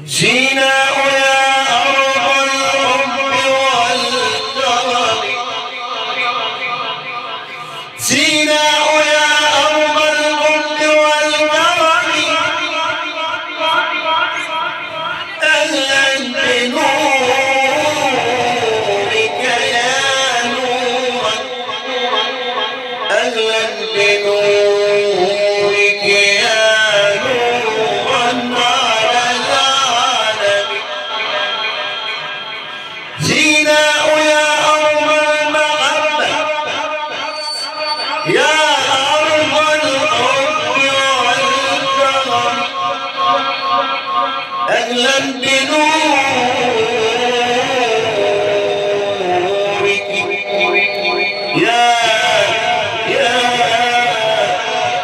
سيناء يا أرض الحب والكرم سيناء يا أرض الحب والكرم أهلا بنورك يا نور أهلا بنورك يا نورا على العالم سيناء يا أرض المحبة يا أرض الحب والكرم أهلا بنورك يا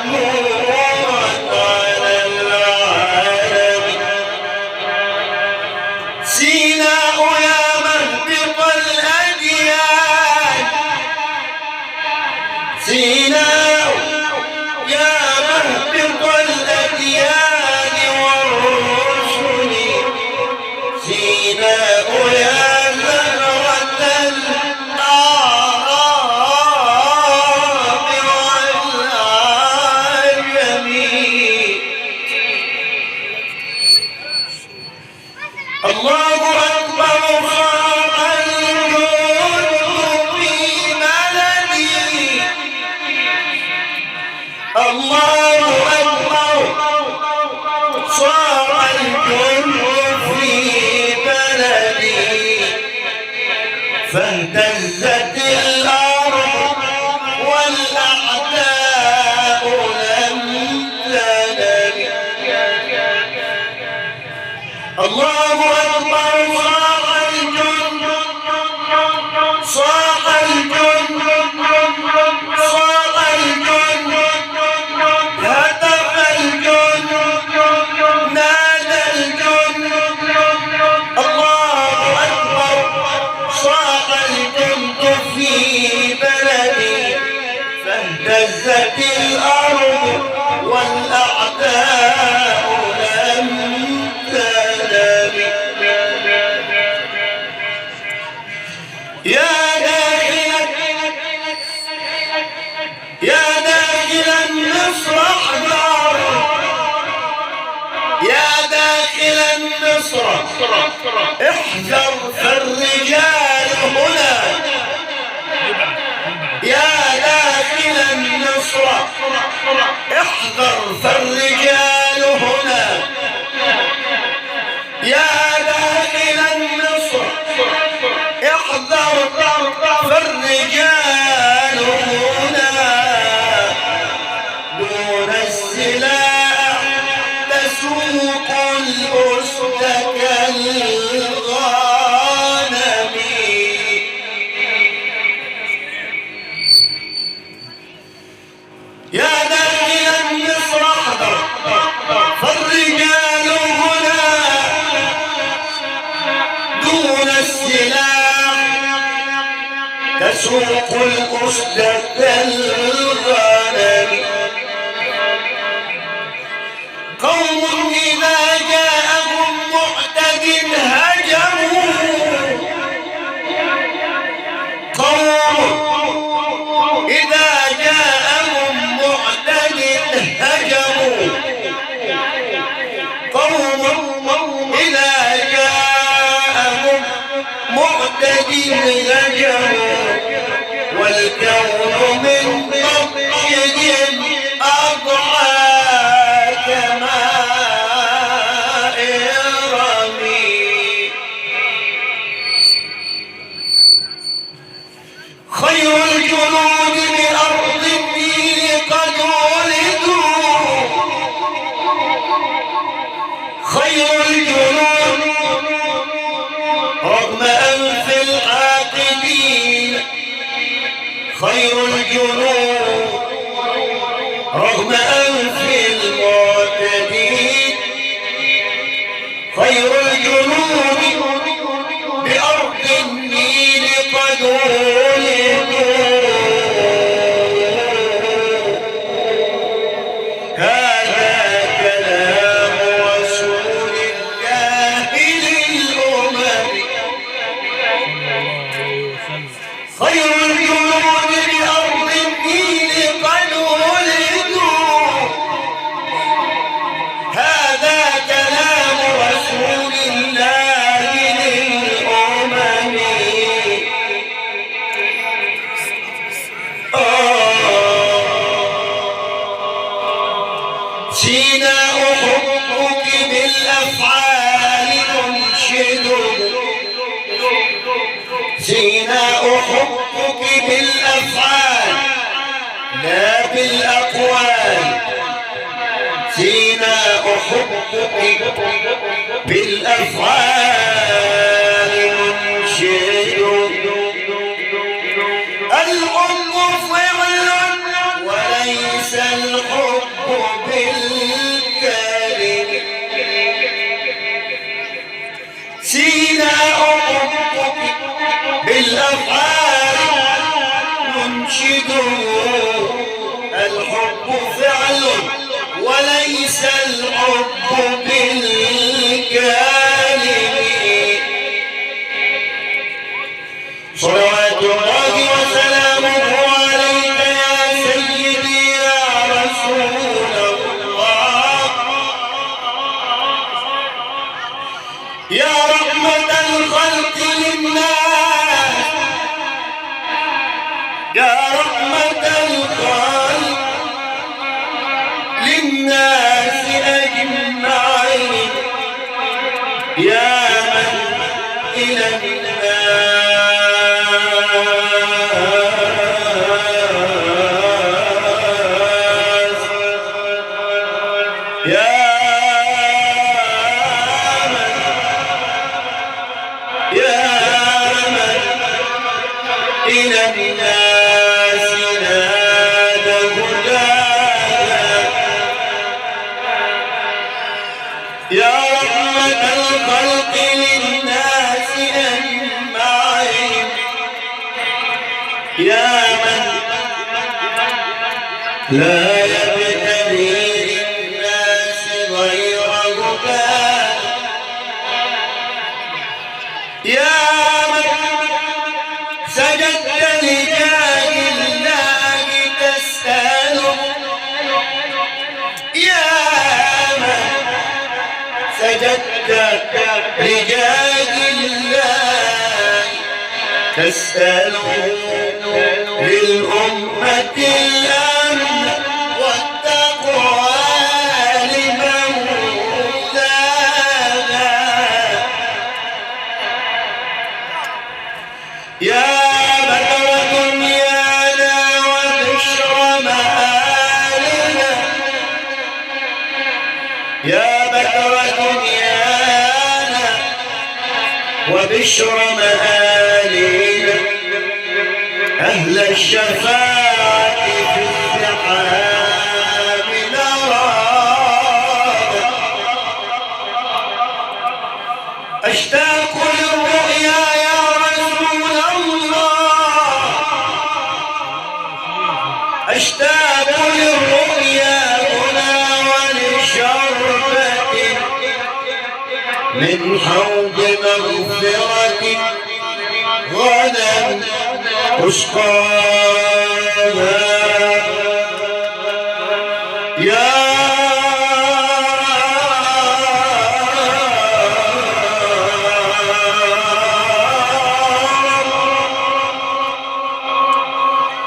نورا على العالم سيناء يا مهبط الأديان سيناء يا مهبط الأديان والرسل سيناء يا زهرة الأعراب والعجم الله أكبر صاح الجند في بلدي الله أكبر صاح الجند في بلدي فاهتزت الأرض والأعداء لم تنم الله أكبر صاح الجند صاح الجند صاح الجند هتف الجند نادى الجند الله أكبر صاح الجند في بلدي فاهتزت الأرض والأعداء لم تنم يا داخل النصر احذر يا داخل النصر احذر فالرجال هنا يا داخل النصر احذر فالرجال هنا يا داخل النصر احذر فالرجال هنا دون السلاح تسوق الأسد كالغنم يا داخل النصر احذر فالرجال هنا دون السلاح تسوق الأسد كالغنم قوم إذا جاءهم معتد هجموا قوم إذا جاءهم معتد هجموا قوم إذا جاءهم معتد هجموا والكون من بطشهم أضحى كماء رمي خير الجنود بأرض النيل قد ولدوا خير الجنود رغم أنف العاقلين خير الجنود رغم أنف المعتدين خير الجنود بأرض النيل قد ولدوا هذا كلام رسول الله الحب بالأفعال منشد الحب فعل وليس الحب بالكلم سينا حبك بالأفعال منشد الحب فعل وليس الحب بالكلم صلوات الله وسلامه عليك يا سيدي يا رسول الله يا رحمة الخلق للناس يا رحمة الخلق للناس أجمعين يا من إلى الناس يا من إلى الناس نادى هداك يا رحمة الخلق للناس أجمعين يا من لا يبتلي للناس غير هداك يا من سجدت لجاه الله تسأل يا من سجدت لجاه الله تسأل للأمة الأمن والتقوى لمولانا يا بدر دنيانا وبشر مآلنا يا بدر دنيانا وبشر مآلنا أهل الشفاعة في الزحام نراك أشتاق للرؤيا يا رسول الله أشتاق للرؤيا هنا ولشربة من حوض مغفرة غدا أسقاها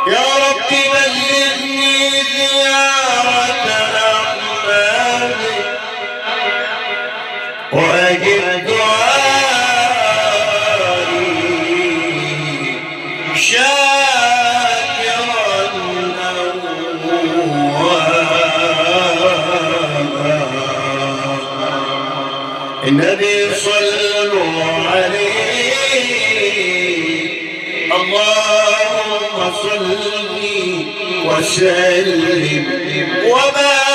يا رب بلغني زيارة أحبابي وأجب دعائي شاكرا النبي صلوا عليه اللهم صل وسلم وبارك